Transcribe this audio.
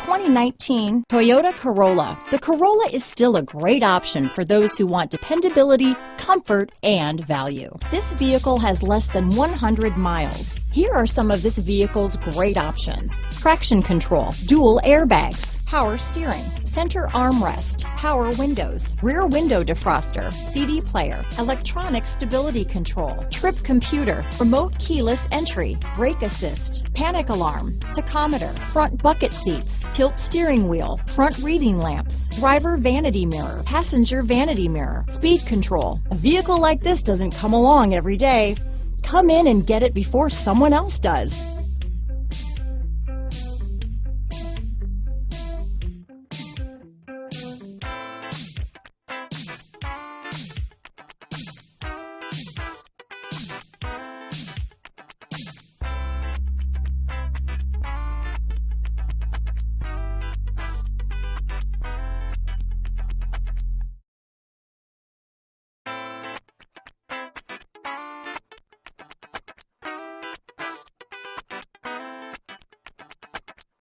2019 Toyota Corolla. The Corolla is still a great option for those who want dependability, comfort, and value. This vehicle has less than 100 miles. Here are some of this vehicle's great options: traction control, dual airbags, power steering, center armrest, power windows, rear window defroster, CD player, electronic stability control, trip computer, remote keyless entry, brake assist, panic alarm, tachometer, front bucket seats, tilt steering wheel, front reading lamps, driver vanity mirror, passenger vanity mirror, speed control. A vehicle like this doesn't come along every day. Come in and get it before someone else does.